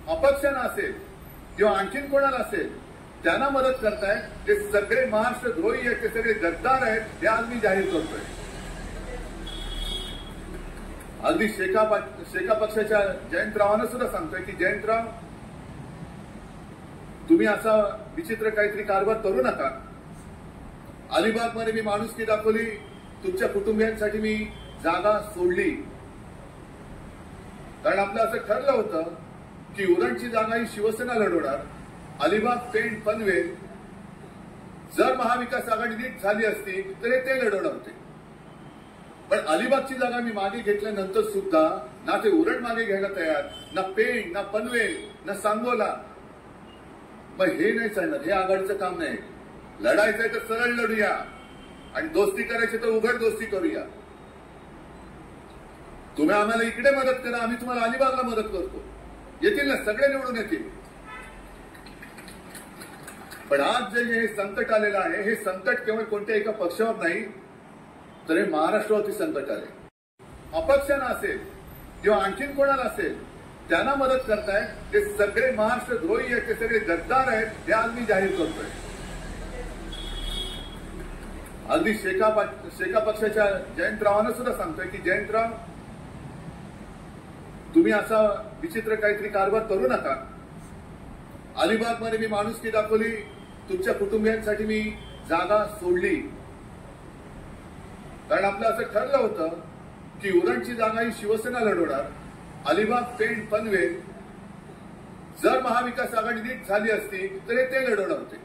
अपक्षांना असेल किंवा आणखीन कोणाला असेल त्यांना मदत करताय ते सगळे महाराष्ट्र द्रोही आहेत, ते सगळे गद्दार आहेत, हे आज मी जाहीर करतोय। अगदी शेका पक्षाच्या जयंतरावांना सुद्धा सांगतोय की जयंतराव, तुम्ही असा विचित्र काहीतरी कारभार करू नका। अलिबाग मध्ये मी माणुसकी दाखवली, तुमच्या कुटुंबियांसाठी मी जागा सोडली, कारण आपलं असं ठरलं होतं की उरणची जागा ही शिवसेना लढवणार। अलिबाग, पेण, पनवेल जर महाविकास आघाडी नीट झाली असती तर ते लढवणार होते, पण अलिबागची जागा मी मागे घेतल्यानंतर सुद्धा ना ते उरण मागे घ्यायला तयार, ना पेण, ना पनवेल, ना सांगोला। मग हे नाही चालणार, हे आघाडीचं काम नाही। लढायचंय तर सरळ लढूया आणि दोस्ती करायची तर उघड दोस्ती करूया। तुम्ही आम्हाला इकडे मदत करा, आम्ही तुम्हाला अलिबागला मदत करतो। येतील ना, सगळे निवडून येतील। पण आज जे हे संकट आलेलं आहे, हे संकट केवळ कोणत्या एका पक्षावर नाही तर हे महाराष्ट्रावरती संकट आले। अपक्षांना असेल किंवा आणखीन कोणाला असेल त्यांना मदत करताय ते सगळे महाराष्ट्र द्रोही आहेत, ते सगळे गद्दार आहेत, हे आज मी जाहीर करतोय। अगदी शेका पक्षाच्या जयंतरावांना सुद्धा सांगतोय की जयंतराव, तुम्ही असा विचित्र काहीतरी कारभार करू नका। अलिबाग मध्ये मी माणुसकी दाखवली, तुमच्या कुटुंबियांसाठी मी जागा सोडली, कारण आपलं असं ठरलं होतं की उरणची जागा ही शिवसेना लढवणार। अलिबाग, पेण, पनवेल जर महाविकास आघाडी नीट झाली असती तर ते लढवणार होते,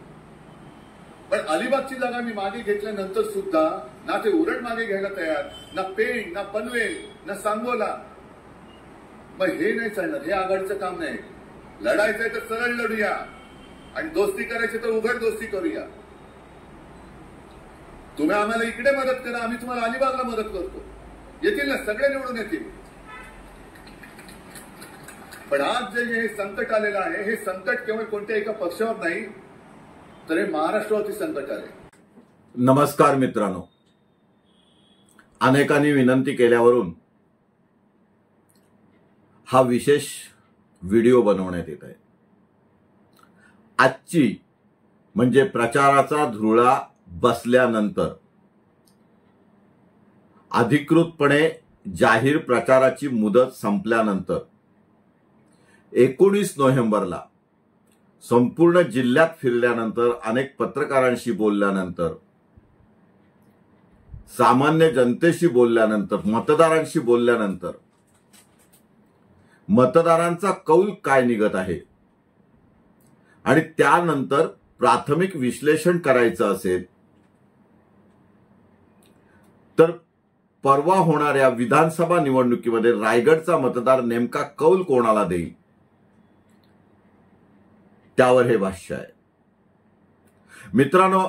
पण अलिबागची जागा मी मागे घेतल्यानंतर सुद्धा ना ते उरण मागे घ्यायला तयार, ना पेण, ना पनवेल, ना सांगोला। मग हे नाही चालणार, हे आघाडीचं काम नाही। लढायचंय तर सरळ लढूया आणि दोस्ती करायची तर उघड दोस्ती करूया। तुम्ही आम्हाला इकडे मदत करा, आम्ही तुम्हाला अलिबागला मदत करतो। येतील ना, सगळे निवडून येतील। पण आज जे हे संकट आलेलं आहे, हे संकट केवळ कोणत्या एका पक्षावर नाही तर हे महाराष्ट्रावरती संकट आले। नमस्कार मित्रांनो, अनेकांनी विनंती केल्यावरून हा विशेष व्हिडिओ बनवण्यात येत आहे। आजची म्हणजे प्रचाराचा धुळा बसल्यानंतर अधिकृतपणे जाहीर प्रचाराची मुदत संपल्यानंतर 19 नोव्हेंबरला संपूर्ण जिल्ह्यात फिरल्यानंतर, अनेक पत्रकारांशी बोलल्यानंतर, सामान्य जनतेशी बोलल्यानंतर, मतदारांशी बोलल्यानंतर मतदारांचा कौल काय निघत आहे आणि त्यानंतर प्राथमिक विश्लेषण करायचं असेल तर परवा होणाऱ्या विधानसभा निवडणुकीमध्ये रायगडचा मतदार नेमका कौल कोणाला देईल त्यावर हे भाष्य आहे। मित्रांनो,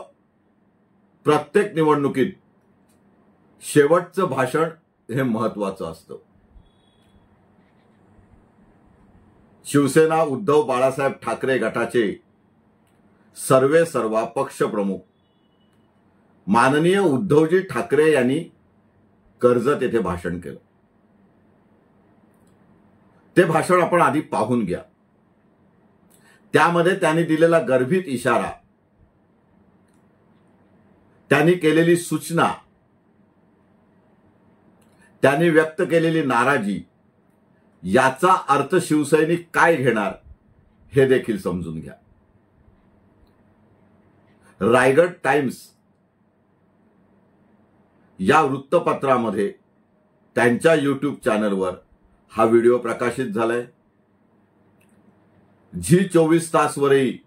प्रत्येक निवडणुकीत शेवटचं भाषण हे महत्वाचं असतं। शिवसेना उद्धव बाळासाहेब ठाकरे गटाचे सर्वेसर्वा पक्षप्रमुख माननीय उद्धवजी ठाकरे यांनी कर्जत येथे भाषण केलं। ते भाषण आपण आधी पाहून घ्या। त्यामध्ये त्यांनी दिलेला गर्भित इशारा, त्यांनी केलेली सूचना, त्यांनी व्यक्त केलेली नाराजी याचा अर्थ शिवसैनिक काय घेणार हे देखील समजून घ्या। रायगड टाइम्स या वृत्तपत्रामध्ये त्यांच्या YouTube चॅनलवर हा व्हिडिओ प्रकाशित झालाय। झी 24 तासवरही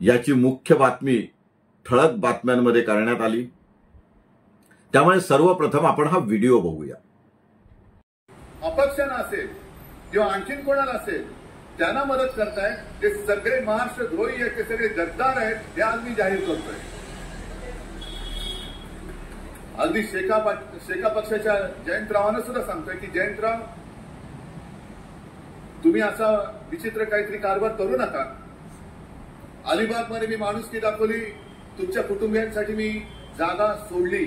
याची मुख्य बातमी ठळक बातम्यांमध्ये करण्यात आली। त्यामुळे सर्वप्रथम आपण हा व्हिडिओ बघूया। अपक्षांना असेल किंवा आणखीन कोणाला असेल त्यांना मदत करताय ते सगळे महाराष्ट्र द्रोही आहेत, ते सगळे गद्दार आहेत, हे आज मी जाहीर करतोय। अगदी शेका पक्षाच्या जयंतरावांना सुद्धा सांगतोय की जयंतराव, तुम्ही असा विचित्र काहीतरी कारभार करू नका। अलिबाग मध्ये मी माणुसकी दाखवली, तुमच्या कुटुंबियांसाठी मी जागा सोडली,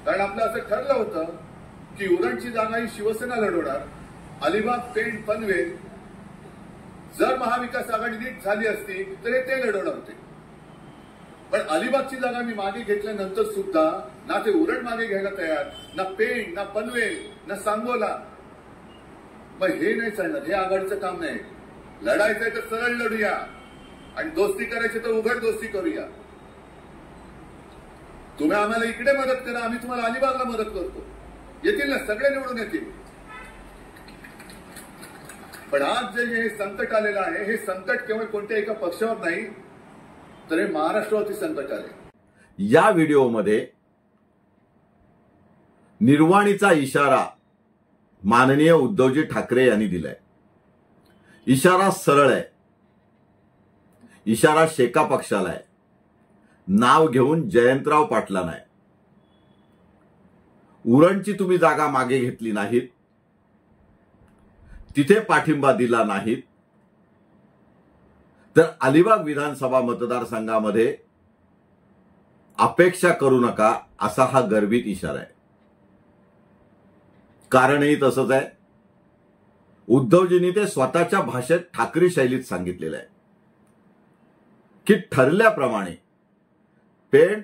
कारण आपलं असं ठरलं होतं की उरणची जागा ही शिवसेना लढवणार। अलिबाग, पेण, पनवेल जर महाविकास आघाडी नीट झाली असती तर ते लढवणार होते. पण अलिबागची जागा मी मागे घेतल्यानंतर सुद्धा ना ते उरण मागे घ्यायला तयार, ना पेण, ना पनवेल, ना सांगोला. मग हे नाही चालणार, हे आघाडीचं काम नाही. लढायचंय तर सरळ लढूया आणि दोस्ती करायची तर उघड दोस्ती करूया. तुम्ही आम्हाला इकडे मदत करा, आम्ही तुम्हाला अलिबागला मदत करतो. येतील ना, सगळे निवडून येतील. पण आज जे हे संकट आलेलं आहे, हे संकट केवळ कोणत्या एका पक्षावर नाही तर हे महाराष्ट्रावरती संकट आले. या व्हिडिओमध्ये निर्वाणीचा इशारा माननीय उद्धवजी ठाकरे यांनी दिलाय. इशारा सरळ आहे, इशारा शेका पक्षाला आहे, नाव घेऊन जयंतराव पाटला नाही. उरणची तुम्ही जागा मागे घेतली नाहीत, तिथे पाठिंबा दिला नाहीत, तर अलिबाग विधानसभा मतदारसंघामध्ये अपेक्षा करू नका असा हा गर्भित इशारा आहे. कारणही तसंच आहे. उद्धवजींनी ते स्वतःच्या भाषेत ठाकरे शैलीत सांगितलेलं आहे की ठरल्याप्रमाणे पेण,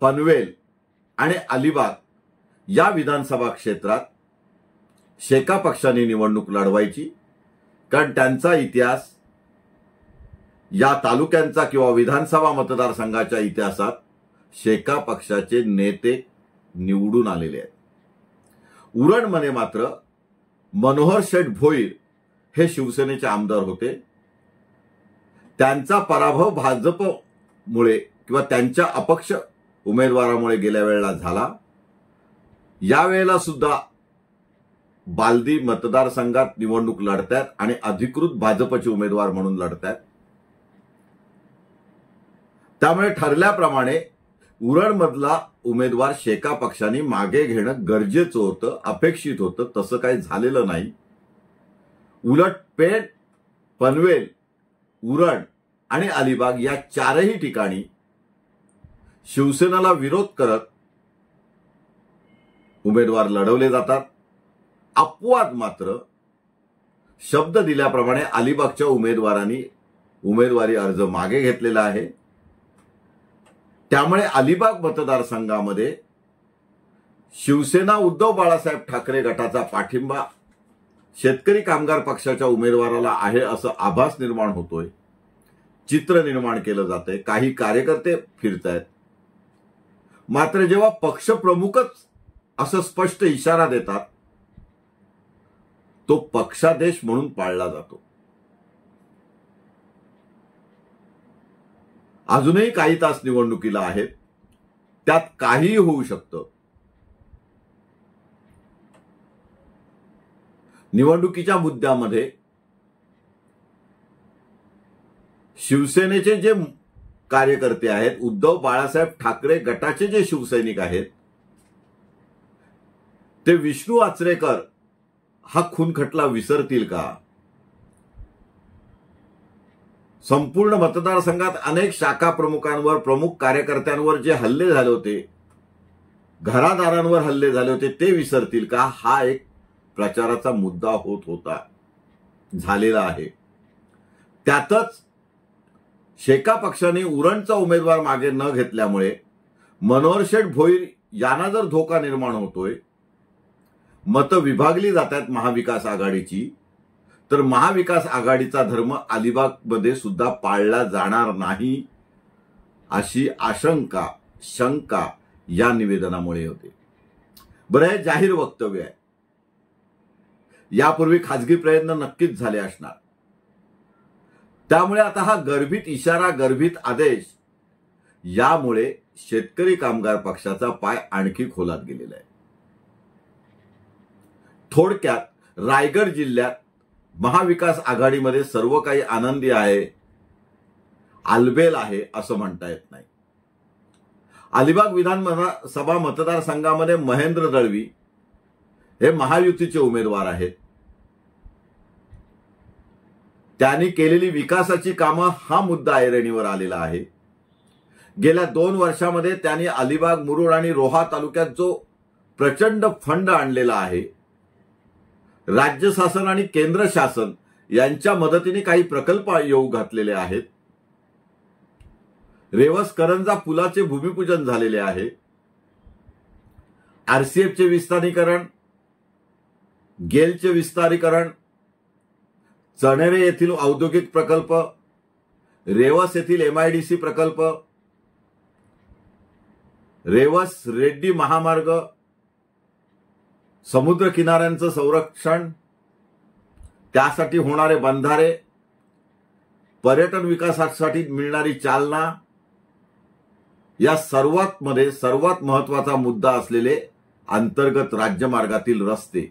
पनवेल आणि अलिबाग या विधानसभा क्षेत्रात शेका पक्षाने निवडणूक लढवायची. कारण त्यांचा इतिहास या तालुक्यांचा किंवा विधानसभा मतदारसंघाच्या इतिहासात शेका पक्षाचे नेते निवडून आलेले आहेत. उरणमध्ये मात्र मनोहर शेठ भोईर हे शिवसेनेचे आमदार होते. त्यांचा पराभव भाजपमुळे किंवा त्यांच्या अपक्ष उमेदवारामुळे गेल्या वेळेला झाला. यावेळेला सुद्धा बालदी मतदारसंघात निवडणूक लढतायत आणि अधिकृत भाजपचे उमेदवार म्हणून लढतायत. त्यामुळे ठरल्याप्रमाणे उरणमधला उमेदवार शेका पक्षाने मागे घेणं गरजेचं होतं, अपेक्षित होतं. तसं काही झालेलं नाही. उलट पेण, पनवेल, उरण आणि अलिबाग या चारही ठिकाणी शिवसेनेला विरोध करत उमेदवार लढवले जातात. अपवाद मात्र शब्द दिल्याप्रमाणे अलिबागच्या उमेदवारांनी उमेदवारी अर्ज मागे घेतलेला आहे. त्यामुळे अलिबाग मतदारसंघामध्ये शिवसेना उद्धव बाळासाहेब ठाकरे गटाचा पाठिंबा शेतकरी कामगार पक्षाच्या उमेदवाराला आहे असं आभास निर्माण होतोय, चित्र निर्माण केलं जातंय. काही कार्यकर्ते फिरतायत. मात्र जेव्हा पक्षप्रमुखच असं स्पष्ट इशारा देतात तो पक्षादेश म्हणून पाळला जातो. अजूनही काही तास निवडणुकीला आहेत, त्यात काहीही होऊ शकतं. निवडणुकीच्या मुद्द्यामध्ये शिवसेनेचे जे कार्यकर्ते आहेत, उद्धव बाळासाहेब ठाकरे गटाचे जे शिवसैनिक आहेत, ते विष्णू आचरेकर हा खून खटला विसरतील का? संपूर्ण मतदारसंघात अनेक शाखा प्रमुखांवर, प्रमुख कार्यकर्त्यांवर जे हल्ले झाले होते, घरादारांवर हल्ले झाले होते, ते विसरतील का? हा एक प्रचाराचा मुद्दा होत होता, झालेला आहे. त्यातच शेका पक्षाने उरणचा उमेदवार मागे न घेतल्यामुळे मनोहर शेठ भोईर यांना जर धोका निर्माण होतोय, मतं विभागली जातात महाविकास आघाडीची, तर महाविकास आघाडीचा धर्म अलिबागमध्ये सुद्धा पाळला जाणार नाही अशी आशंका, शंका या निवेदनामुळे होते. बरं, हे जाहीर वक्तव्य आहे. यापूर्वी खासगी प्रयत्न नक्कीच झाले असणार. त्यामुळे आता हा गर्भित इशारा, गर्भित आदेश, यामुळे शेतकरी कामगार पक्षाचा पाय आणखी खोलात गेलेला आहे. थोडक्यात रायगड जिल्ह्यात महाविकास आघाडीमध्ये सर्व काही आनंदी आहे, आलबेल आहे असं म्हणता येत नाही. अलिबाग विधानसभा मतदारसंघामध्ये महेंद्र दळवी हे महायुतीचे उमेदवार आहेत. त्यांनी केलेली विकासाची कामं हा मुद्दा ऐरणीवर आलेला आहे. गेल्या 2 वर्षामध्ये त्यांनी अलिबाग, मुरुड आणि रोहा तालुक्यात जो प्रचंड फंड आणलेला आहे, राज्य शासन आणि केंद्र शासन यांच्या मदतीने काही प्रकल्प येऊ घातलेले आहेत. रेवस करंजा पुलाचे भूमिपूजन झालेले आहे. आरसीएफचे विस्तारीकरण, गेलचे विस्तारीकरण, चणेरे येथील औद्योगिक प्रकल्प, रेवस येथील एमआयडीसी प्रकल्प, रेवस रेड्डी महामार्ग, समुद्र किनाऱ्यांचं संरक्षण, त्यासाठी होणारे बंधारे, पर्यटन विकासासाठी मिळणारी चालना, या सर्वात महत्वाचा मुद्दा असलेले अंतर्गत राज्यमार्गातील रस्ते,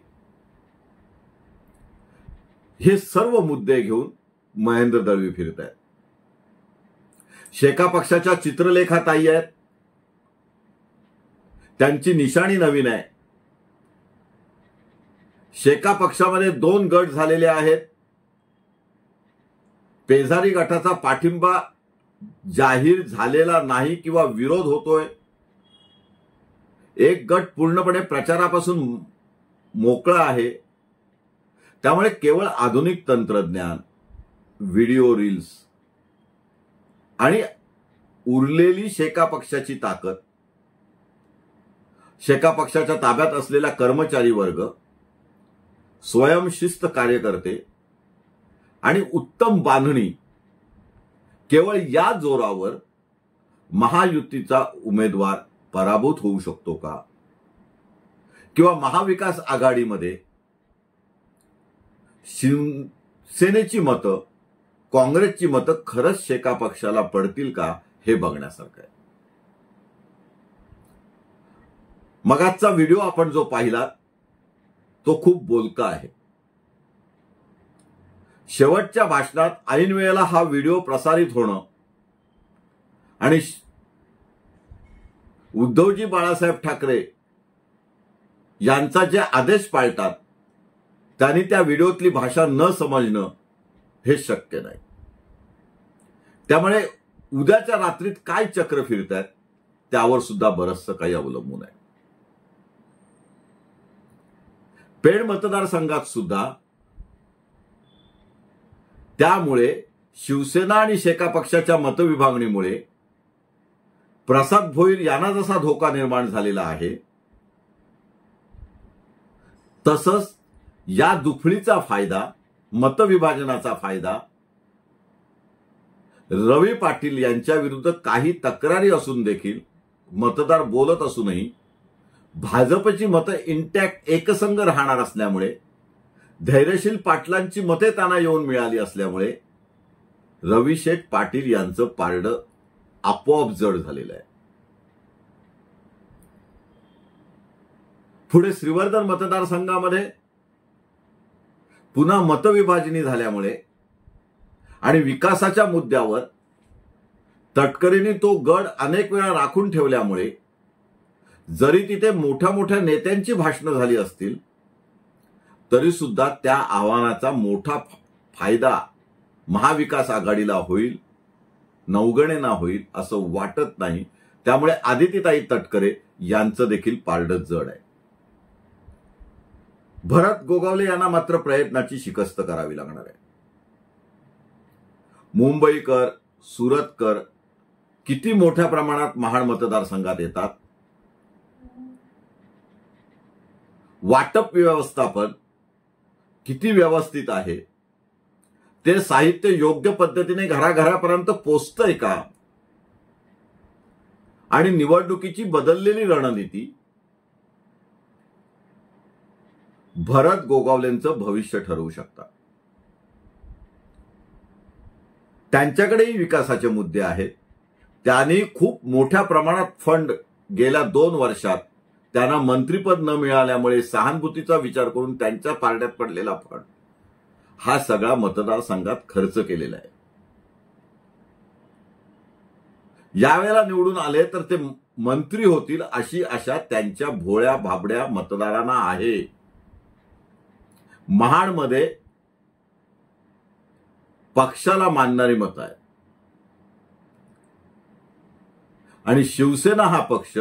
हे सर्व मुद्दे घेऊन महेंद्र दळवी फिरत आहेत. शेका पक्षाच्या चित्रलेखा ताई आहेत. त्यांची निशाणी नवीन आहे. शेका पक्षामध्ये 2 गट झालेले आहेत. पेझारी गटाचा पाठिंबा जाहीर झालेला नाही किंवा विरोध होतोय. एक गट पूर्णपणे प्रचारापासून मोकळा आहे. त्यामुळे केवळ आधुनिक तंत्रज्ञान, व्हिडिओ रील्स आणि उरलेली शेका पक्षाची ताकद, शेका पक्षाच्या ताब्यात असलेला कर्मचारी वर्ग, स्वयंशिस्त कार्यकर्ते आणि उत्तम बांधणी, केवळ या जोरावर महायुतीचा उमेदवार पराभूत होऊ शकतो का? किंवा महाविकास आघाडीमध्ये शिवसेनेची मतं, काँग्रेसची मतं खरंच शेका पक्षाला पडतील का, हे बघण्यासारखं आहे. मगाचा व्हिडिओ आपण जो पाहिला तो खूप बोलका आहे. शेवटच्या भाषणात ऐन वेळेला हा व्हिडिओ प्रसारित होणं आणि उद्धवजी बाळासाहेब ठाकरे यांचा जे आदेश पाळतात त्यांनी त्या व्हिडिओतली भाषा न समजणं हे शक्य नाही. त्यामुळे उद्याच्या रात्रीत काय चक्र फिरतायत त्यावर सुद्धा बरचसं काही अवलंबून आहे. पेड मतदारसंघात सुद्धा त्यामुळे शिवसेना आणि शेका पक्षाच्या मतविभागणीमुळे प्रसाद भोईर यांना जसा धोका निर्माण झालेला आहे, तसंच या दुफळीचा फायदा, मतविभाजनाचा फायदा रवी पाटील यांच्या विरुद्ध काही तक्रारी असून देखील, मतदार बोलत असूनही भाजपची मतं इंटॅक्ट एकसंघ राहणार असल्यामुळे, धैर्यशील पाटलांची मते त्यांना येऊन मिळाली असल्यामुळे रवी शेठ पाटील यांचं पारडं आपोआप जड झालेलं आहे. पुढे श्रीवर्धन मतदारसंघामध्ये पुन्हा मतविभाजनी झाल्यामुळे आणि विकासाच्या मुद्द्यावर तटकरेंनी तो गड अनेक वेळा राखून ठेवल्यामुळे जरी तिथे मोठ्या मोठ्या नेत्यांची भाषणं झाली असतील तरी सुद्धा त्या आव्हानाचा मोठा फायदा महाविकास आघाडीला होईल, नवगणेंना होईल असं वाटत नाही. त्यामुळे आदितीताई तटकरे यांचं देखील पारडं जड आहे. भरत गोगावले यांना मात्र प्रयत्नाची शिकस्त करावी लागणार आहे. मुंबईकर, सुरतकर किती मोठ्या प्रमाणात महाड मतदारसंघात येतात, वाटप व्यवस्थापन किती व्यवस्थित आहे, ते साहित्य योग्य पद्धतीने घराघरापर्यंत पोचतंय का, आणि निवडणुकीची बदललेली रणनीती भरत गोगावलेंचं भविष्य ठरवू शकतात. त्यांच्याकडेही विकासाचे मुद्दे आहेत. त्यांनी खूप मोठ्या प्रमाणात फंड गेल्या 2 वर्षात त्यांना मंत्रीपद न मिळाल्यामुळे सहानुभूतीचा विचार करून त्यांच्या पारड्यात पडलेला फंड हा सगळा मतदारसंघात खर्च केलेला आहे. यावेळेला निवडून आले तर ते मंत्री होतील अशी आशा त्यांच्या भोळ्या भाबड्या मतदारांना आहे. महाडमध्ये पक्षाला मानणारी मतं आहेत आणि शिवसेना हा पक्ष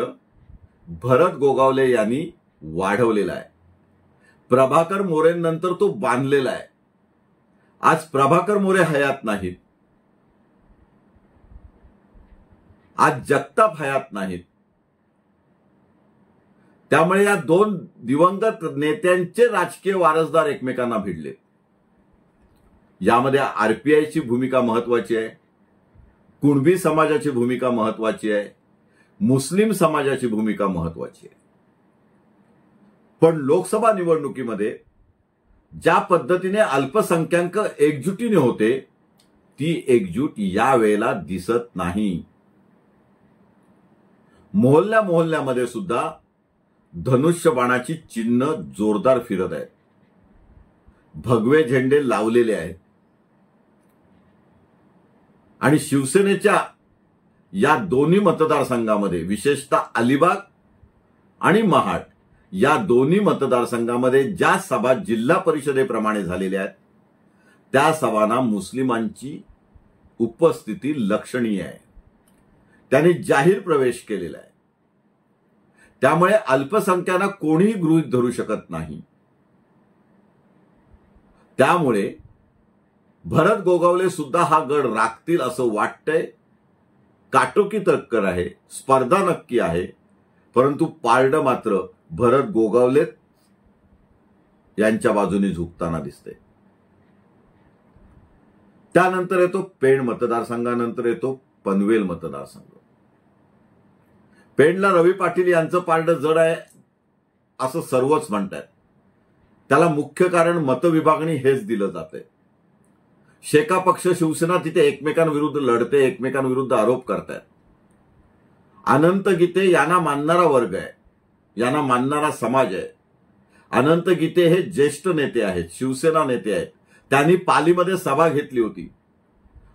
भरत गोगावले यांनी वाढवलेला आहे. प्रभाकर मोरेंनंतर तो बांधलेला आहे. आज प्रभाकर मोरे हयात नाहीत, आज जगताप हयात नाहीत. त्यामुळे या दोन दिवंगत नेत्यांचे राजकीय वारसदार एकमेकांना भिडले. यामध्ये आरपीआयची भूमिका महत्वाची आहे, कुणबी समाजाची भूमिका महत्वाची आहे, मुस्लिम समाजाची भूमिका महत्वाची आहे. पण लोकसभा निवडणुकीमध्ये ज्या पद्धतीने अल्पसंख्याक एकजुटीने होते, ती एकजूट यावेळेला दिसत नाही. मोहल्ल्यामध्ये सुद्धा धनुष्यबाणाची चिन्ह जोरदार फिरत आहेत, भगवे झेंडे लावलेले आहेत. आणि शिवसेनेच्या या दोन्ही मतदारसंघामध्ये, विशेषतः अलिबाग आणि महाड या दोन्ही मतदारसंघामध्ये ज्या सभा जिल्हा परिषदेप्रमाणे झालेल्या आहेत, त्या सभांना मुस्लिमांची उपस्थिती लक्षणीय आहे. त्यांनी जाहीर प्रवेश केलेला आहे. त्यामुळे अल्पसंख्याकांना कोणीही गृहीत धरू शकत नाही. त्यामुळे भरत गोगावले सुद्धा हा गड राखतील असं वाटतंय. काटोकी टक्कर आहे, स्पर्धा नक्की आहे, परंतु पारडं मात्र भरत गोगावले यांच्या बाजूने झुकताना दिसते. त्यानंतर येतो पेण मतदारसंघानंतर येतो पनवेल मतदारसंघ. पेणला रवी पाटील यांचं पारडं जड आहे असं सर्वच म्हणतात. त्याला मुख्य कारण मतविभागणी हेच दिलं जाते. शेका पक्ष शिवसेना तिथे एकमेकांविरुद्ध लढते, एकमेकांविरुद्ध आरोप करतात. अनंत गीते यांना मानणारा वर्ग आहे, यांना मानणारा समाज आहे. अनंत गीते हे ज्येष्ठ नेते आहेत, शिवसेना नेते आहेत. त्यांनी पालीमध्ये सभा घेतली होती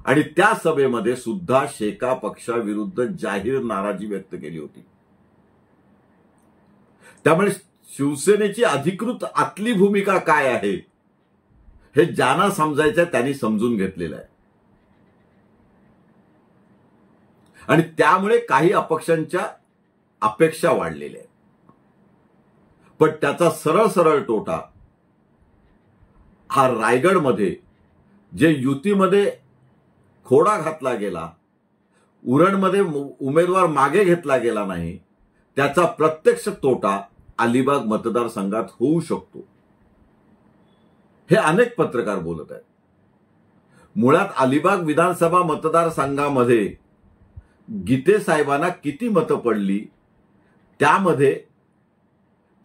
आणि त्या सभेमध्ये सुद्धा शेका पक्षाविरुद्ध जाहीर नाराजी व्यक्त केली होती. त्यामुळे शिवसेनेची अधिकृत आतली भूमिका काय आहे हे ज्यांना समजायचं त्यांनी समजून घेतलेलं आहे. आणि त्यामुळे काही अपक्षांच्या अपेक्षा वाढलेल्या आहेत. पण त्याचा सरळ सरळ तोटा हा रायगडमध्ये जे युतीमध्ये खोडा घातला गेला, उरणमध्ये उमेदवार मागे घेतला गेला नाही, त्याचा प्रत्यक्ष तोटा अलिबाग मतदारसंघात होऊ शकतो, हे अनेक पत्रकार बोलत आहेत. मुळात अलिबाग विधानसभा मतदारसंघामध्ये गीते साहेबांना किती मतं पडली, त्यामध्ये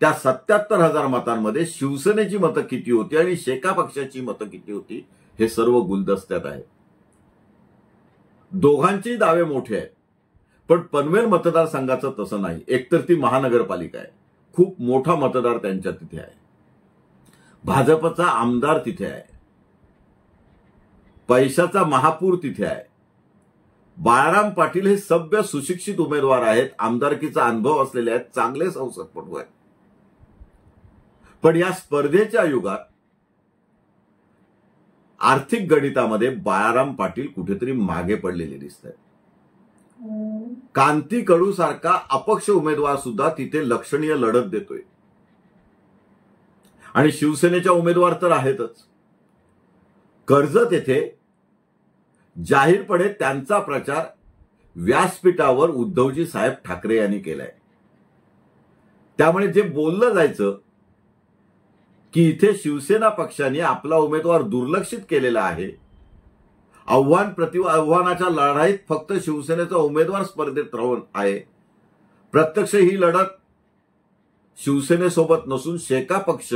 त्या 77,000 मतांमध्ये शिवसेनेची मतं किती होती आणि शेका पक्षाची मतं किती होती, हे सर्व गुलदस्त्यात आहे. दोघांचेही दावे मोठे आहेत. पण पनवेल मतदारसंघाचं तसं नाही. एकतर ती महानगरपालिका आहे, खूप मोठा मतदार त्यांच्या तिथे आहे, भाजपचा आमदार तिथे आहे, पैशाचा महापूर तिथे आहे. बाळाराम पाटील हे सभ्य सुशिक्षित उमेदवार आहेत, आमदारकीचा अनुभव असलेले आहेत, चांगले संसदपटू आहेत. पण या स्पर्धेच्या युगात आर्थिक गणितामध्ये बाळाराम पाटील कुठेतरी मागे पडलेले दिसत आहेत. कांती कडू सारखा अपक्ष उमेदवार सुद्धा तिथे लक्षणीय लढत देतोय आणि शिवसेनेच्या उमेदवार तर आहेतच. कर्जत येथे जाहीरपणे त्यांचा प्रचार व्यासपीठावर उद्धवजी साहेब ठाकरे यांनी केलाय. त्यामुळे जे बोललं जायचं की इथे शिवसेना पक्षाने आपला उमेदवार दुर्लक्षित केलेला आहे, आव्हान प्रतिआव्हानाच्या लढाईत फक्त शिवसेनेचा उमेदवार स्पर्धेत राहून आहे, प्रत्यक्ष ही लढत शिवसेनेसोबत नसून शेका पक्ष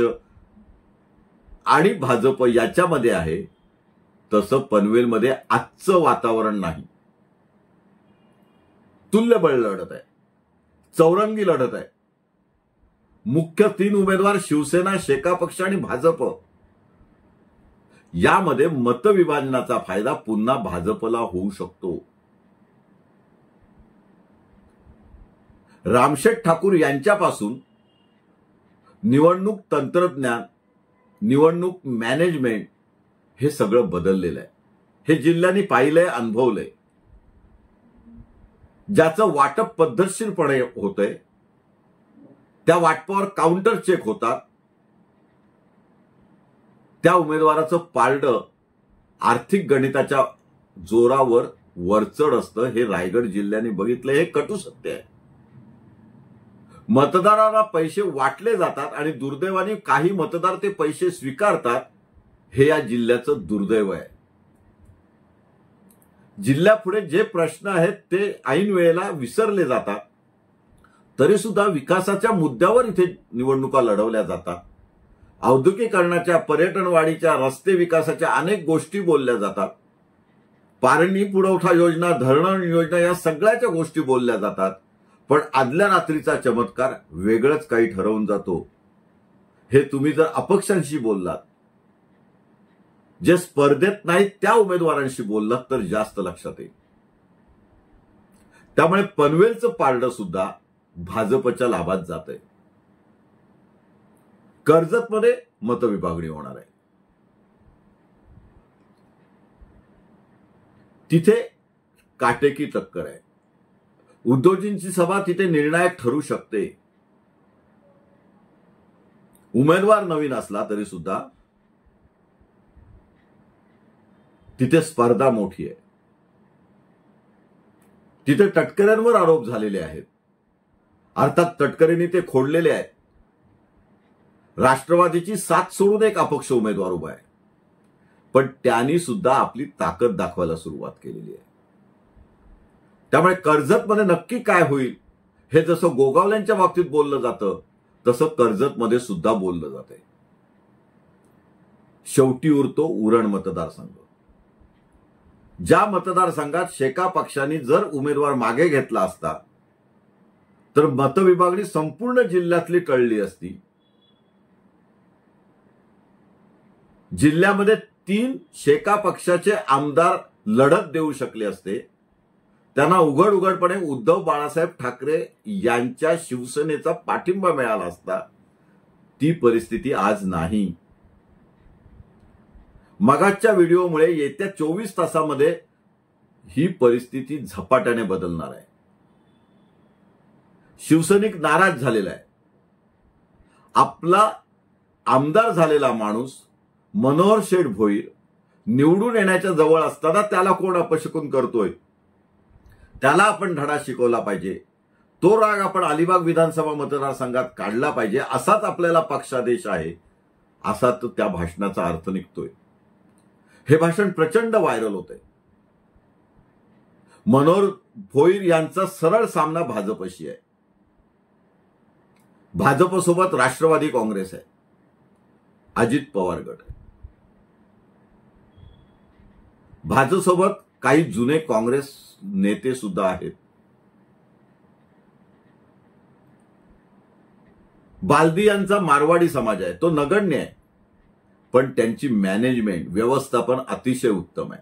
आणि भाजप याच्यामध्ये आहे, तसं पनवेलमध्ये आजचं वातावरण नाही. तुल्यबळ लढत आहे, चौरंगी लढत आहे. मुख्य 3 उमेदवार शिवसेना, शेका पक्ष आणि भाजप. यामध्ये मतविभाजनाचा फायदा पुन्हा भाजपला होऊ शकतो. रामशेठ ठाकूर यांच्यापासून निवडणूक तंत्रज्ञान, निवडणूक मॅनेजमेंट हे सगळं बदललेलं आहे. हे जिल्ह्यांनी पाहिलंय, अनुभवलंय. ज्याचं वाटप पद्धतशीरपणे होतंय, त्या वाटपावर काउंटर चेक होतात त्या उमेदवाराचं पारडं आर्थिक गणिताच्या जोरावर वरचढ असतं हे रायगड जिल्ह्याने बघितलं. हे कटू सत्य आहे. मतदारांना पैसे वाटले जातात आणि दुर्दैवाने काही मतदार ते पैसे स्वीकारतात. हे या जिल्ह्याचं दुर्दैव आहे. जिल्ह्यापुढे जे प्रश्न आहेत ते ऐन वेळेला विसरले जातात. तरी सुद्धा विकासाच्या मुद्द्यावर इथे निवडणुका लढवल्या जातात. औद्योगिकरणाच्या, पर्यटन वाढीच्या, रस्ते विकासाच्या अनेक गोष्टी बोलल्या जातात. पाणी पुरवठा योजना, धरण योजना या सगळ्याच्या गोष्टी बोलल्या जातात. पण आदल्या रात्रीचा चमत्कार वेगळंच काही ठरवून जातो. हे तुम्ही जर अपक्षांशी बोललात, जे स्पर्धेत नाहीत त्या उमेदवारांशी बोललात तर जास्त लक्षात येईल. त्यामुळे पनवेलचं पारडं सुद्धा भाजपच्या लाभात जात आहे. कर्जतमध्ये मतविभागणी होणार आहे. तिथे काटेकी टक्कर आहे. उद्धवजींची सभा तिथे निर्णायक ठरू शकते. उमेदवार नवीन असला तरी सुद्धा तिथे स्पर्धा मोठी आहे. तिथे तटकऱ्यांवर आरोप झालेले आहेत. अर्थात तटकरेंनी ते खोडलेले आहेत. राष्ट्रवादीची साथ सोडून एक अपक्ष उमेदवार उभा आहे. पण त्यांनी सुद्धा आपली ताकद दाखवायला सुरुवात केलेली आहे. त्यामुळे कर्जतमध्ये नक्की काय होईल हे जसं गोगावल्यांच्या बाबतीत बोललं जातं तसं कर्जतमध्ये सुद्धा बोललं जाते. शेवटी उरतो उरण मतदारसंघ. ज्या मतदारसंघात शेका पक्षांनी जर उमेदवार मागे घेतला असता तर मतविभागणी संपूर्ण जिल्ह्यातली टळली असती. जिल्ह्यामध्ये 3 शेका पक्षाचे आमदार लढत देऊ शकले असते. त्यांना उघडपणे उद्धव बाळासाहेब ठाकरे यांच्या शिवसेनेचा पाठिंबा मिळाला असता. ती परिस्थिती आज नाही. मगाच्या व्हिडिओमुळे येत्या 24 तासामध्ये ही परिस्थिती झपाट्याने बदलणार आहे. शिवसैनिक नाराज झालेला आहे. आपला आमदार झालेला माणूस मनोहर शेठ भोईर निवडून येण्याच्या जवळ असताना त्याला कोण अपशकुन करतोय, त्याला आपण धडा शिकवला पाहिजे. तो राग आपण अलिबाग विधानसभा मतदारसंघात काढला पाहिजे. असाच आपल्याला पक्षादेश आहे, असा तो त्या भाषणाचा अर्थ निघतोय. हे भाषण प्रचंड व्हायरल होतंय. मनोहर भोईर यांचा सरळ सामना भाजपशी आहे. भाजपसोबत राष्ट्रवादी काँग्रेस आहे, अजित पवार गट आहे. भाजपसोबत काही जुने काँग्रेस नेते सुद्धा आहेत. बालदी यांचा मारवाडी समाज आहे, तो नगण्य आहे. पण त्यांची मॅनेजमेंट, व्यवस्थापन अतिशय उत्तम आहे.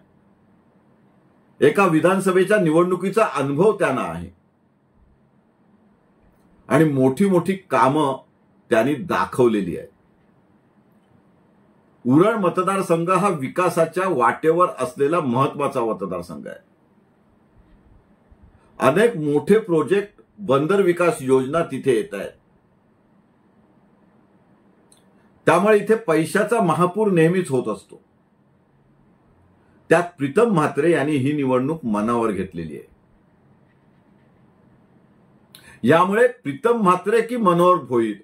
एका विधानसभेच्या निवडणुकीचा अनुभव त्यांना आहे आणि मोठी कामं त्यांनी दाखवलेली आहेत. उरण मतदारसंघ हा विकासाच्या वाटेवर असलेला महत्वाचा मतदारसंघ आहे. अनेक मोठे प्रोजेक्ट, बंदर विकास योजना तिथे येत आहेत. त्यामुळे इथे पैशाचा महापूर नेहमीच होत असतो. त्यात प्रीतम म्हात्रे यांनी ही निवडणूक मनावर घेतलेली आहे. यामुळे प्रीतम म्हात्रे की मनोहर भोईर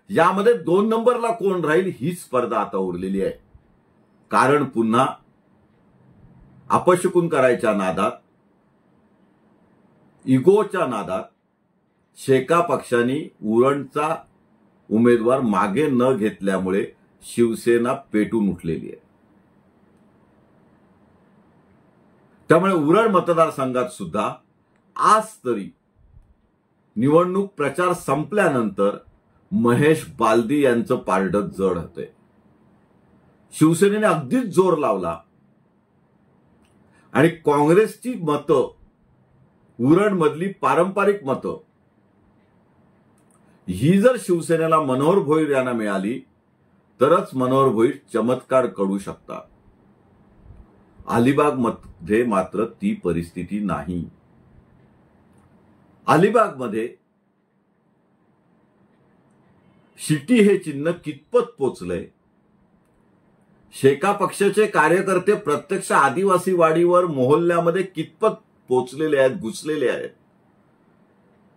यामध्ये 2 नंबरला कोण राहील ही स्पर्धा आता उरलेली आहे. कारण पुन्हा अपशकुन करायच्या नादात, इगोच्या नादात शेका पक्षांनी उरणचा उमेदवार मागे न घेतल्यामुळे शिवसेना पेटून उठलेली आहे. त्यामुळे उरण मतदारसंघात सुद्धा आज तरी निवडणूक प्रचार संपल्यानंतर महेश बालदी यांचं पारडं जड होतंय. शिवसेनेने अगदीच जोर लावला आणि काँग्रेसची मतं, उरण मधली पारंपरिक मतं ही जर शिवसेनेला मनोहर भोईर यांना मिळाली तरच मनोहर भोईर चमत्कार करू शकतात. अलिबाग मध्ये मात्र ती परिस्थिती नाही. अलिबागमध्ये शिटी हे चिन्ह कितपत पोचलंय शेका पक्षाचे कार्यकर्ते प्रत्यक्ष आदिवासी वाडीवर मोहल्ल्यामध्ये कितपत पोचलेले आहेत, घुसलेले आहेत.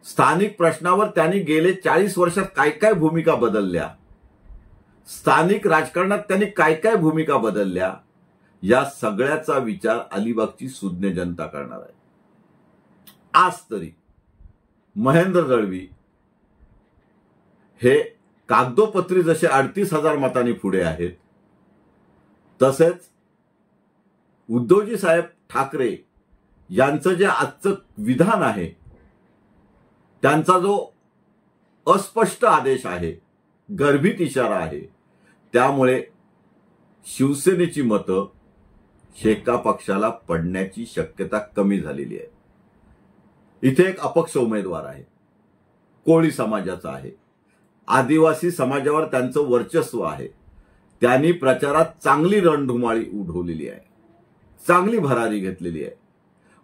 स्थानिक प्रश्नावर त्यांनी गेले 40 वर्षात काय काय भूमिका बदलल्या, स्थानिक राजकारणात त्यांनी काय काय भूमिका बदलल्या, या सगळ्याचा विचार अलिबागची सुज्ञ जनता करणार आहे. आज तरी महेंद्र दळवी हे कागदोपत्री जसे 38,000 मतांनी पुढे आहेत, तसेच उद्धवजी साहेब ठाकरे यांचं जे आजचं विधान आहे, त्यांचा जो अस्पष्ट आदेश आहे, गर्भित इशारा आहे, त्यामुळे शिवसेनेची मतं शेका पक्षाला पडण्याची शक्यता कमी झालेली आहे. इथे एक अपक्ष उमेदवार आहे, कोळी समाजाचा आहे, आदिवासी समाजावर त्यांचं वर्चस्व आहे. त्यांनी प्रचारात चांगली रणधुमाळी उडवलेली आहे, चांगली भरारी घेतलेली आहे.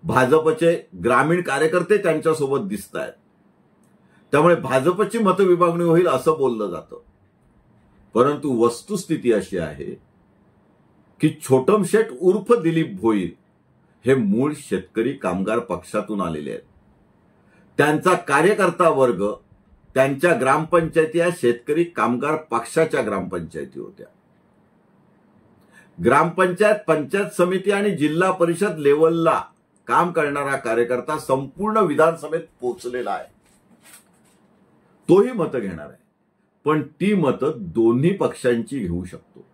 भाजपचे ग्रामीण कार्यकर्ते त्यांच्यासोबत दिसत आहेत. त्यामुळे भाजपची मतविभागणी होईल असं बोललं जातं. परंतु वस्तुस्थिती अशी आहे की छोटम शेठ उर्फ दिलीप भोईर हे मूळ शेतकरी कामगार पक्षातून आलेले आहेत. त्यांचा कार्यकर्ता वर्ग त्यांच्या ग्रामपंचायती या शेतकरी कामगार पक्षाच्या ग्रामपंचायती होत्या. ग्रामपंचायत, पंचायत समिती आणि जिल्हा परिषद लेवलला काम करणारा कार्यकर्ता संपूर्ण विधानसभेत पोहोचलेला आहे. तोही मतं घेणार आहे, पण ती मतं दोन्ही पक्षांची घेऊ शकतो.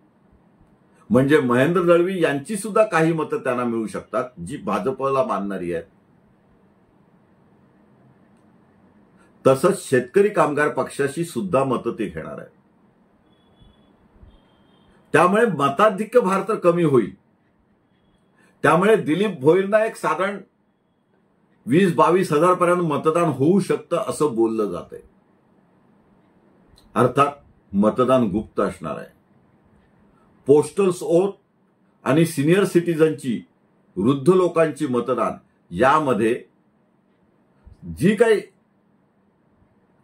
म्हणजे महेंद्र दळवी यांची सुद्धा काही मतं त्यांना मिळू शकतात, जी भाजपला मानणारी आहेत. तसंच शेतकरी कामगार पक्षाशी सुद्धा मतं ते घेणार आहेत. त्यामुळे मताधिक्य भार तर कमी होईल. त्यामुळे दिलीप भोईरना एक साधारण 20-22 हजार पर्यंत मतदान होऊ शकतं असं बोललं जात आहे. अर्थात मतदान गुप्त असणार आहे. पोस्टल्स ओथ आणि सिनियर सिटीजनची, वृद्ध लोकांची मतदान, यामध्ये जी काही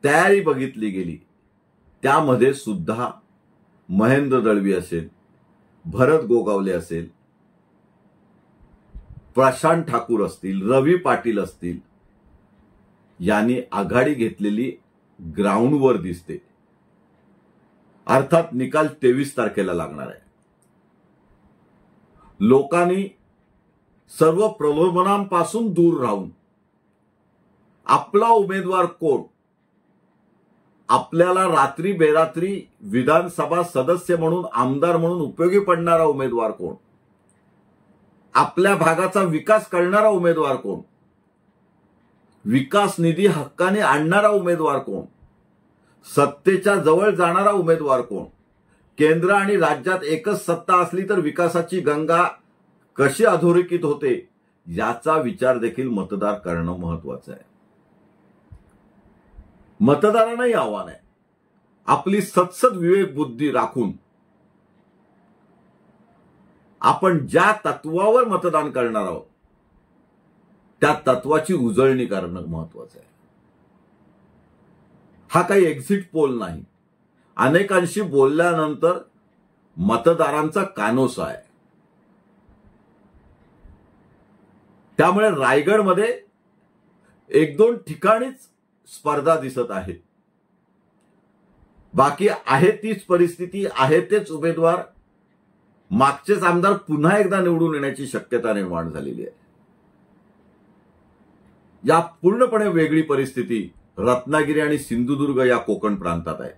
तयारी बघितली गेली त्यामध्ये सुद्धा महेंद्र दळवी असेल, भरत गोगावले असेल, प्रशांत ठाकूर असतील, रवी पाटील असतील, यांनी आघाडी घेतलेली ग्राउंडवर दिसते. अर्थात निकाल 23 तारखेला लागणार आहे. लोकांनी सर्व प्रलोभनांपासून दूर राहून आपला उमेदवार कोण, आपल्याला रात्री बेरात्री विधानसभा सदस्य म्हणून, आमदार म्हणून उपयोगी पडणारा उमेदवार कोण, आपल्या भागाचा विकास करणारा उमेदवार कोण, विकास निधी हक्काने आणणारा उमेदवार कोण, सत्तेच्या जवळ जाणारा उमेदवार कोण, केंद्र आणि राज्यात एकच सत्ता असली तर विकासाची गंगा कशी अधोरेखित होते, याचा विचार देखील मतदार करणं महत्वाचं आहे. मतदारांनाही आव्हान आहे, आपली सत्सद विवेक बुद्धी राखून आपण ज्या तत्वावर मतदान करणार आहोत त्या तत्वाची उजळणी करणं महत्वाचं आहे. हा काही एक्झिट पोल नाही. अनेकांशी बोलल्यानंतर मतदारांचा कानोसा आहे. त्यामुळे रायगडमध्ये 1-2 ठिकाणीच स्पर्धा दिसत आहे. बाकी आहे तीच परिस्थिती, आहे तेच उमेदवार, मागचेच आमदार पुन्हा एकदा निवडून येण्याची शक्यता निर्माण झालेली आहे. या पूर्णपणे वेगळी परिस्थिती रत्नागिरी आणि सिंधुदुर्ग या कोकण प्रांतात आहे.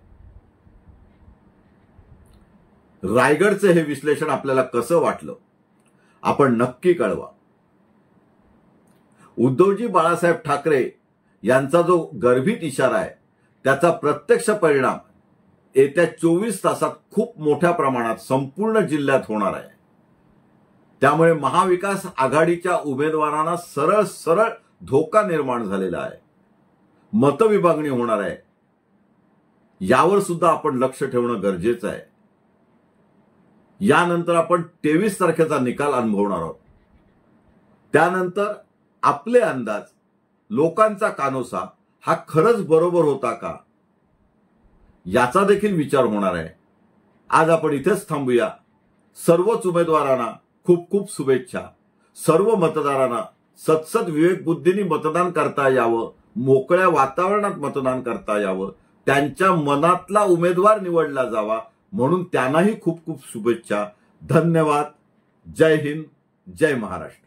रायगडचे हे विश्लेषण आपल्याला कसं वाटलं आपण नक्की कळवा. उद्धवजी बाळासाहेब ठाकरे यांचा जो गर्भित इशारा आहे त्याचा प्रत्यक्ष परिणाम येत्या 24 तासात खूप मोठ्या प्रमाणात संपूर्ण जिल्ह्यात होणार आहे. त्यामुळे महाविकास आघाडीच्या उमेदवारांना सरळ सरळ धोका निर्माण झालेला आहे. मतविभागणी होणार आहे. यावर सुद्धा आपण लक्ष ठेवणं गरजेचं आहे. यानंतर आपण 23 तारखेचा निकाल अनुभवणार आहोत. त्यानंतर आपले अंदाज, लोकांचा कानोसा हा खरंच बरोबर होता का, याचा देखील विचार होणार आहे. आज आपण इथेच थांबूया. सर्वच उमेदवारांना खूप खूप शुभेच्छा. सर्व मतदारांना सतसत विवेक बुद्धीने मतदान करता यावं, मोकळ्या वातावरणात मतदान करता यावं, त्यांच्या मनातला उमेदवार निवडला जावा म्हणून त्यांनाही खूप खूप शुभेच्छा. धन्यवाद. जय हिंद, जय महाराष्ट्र.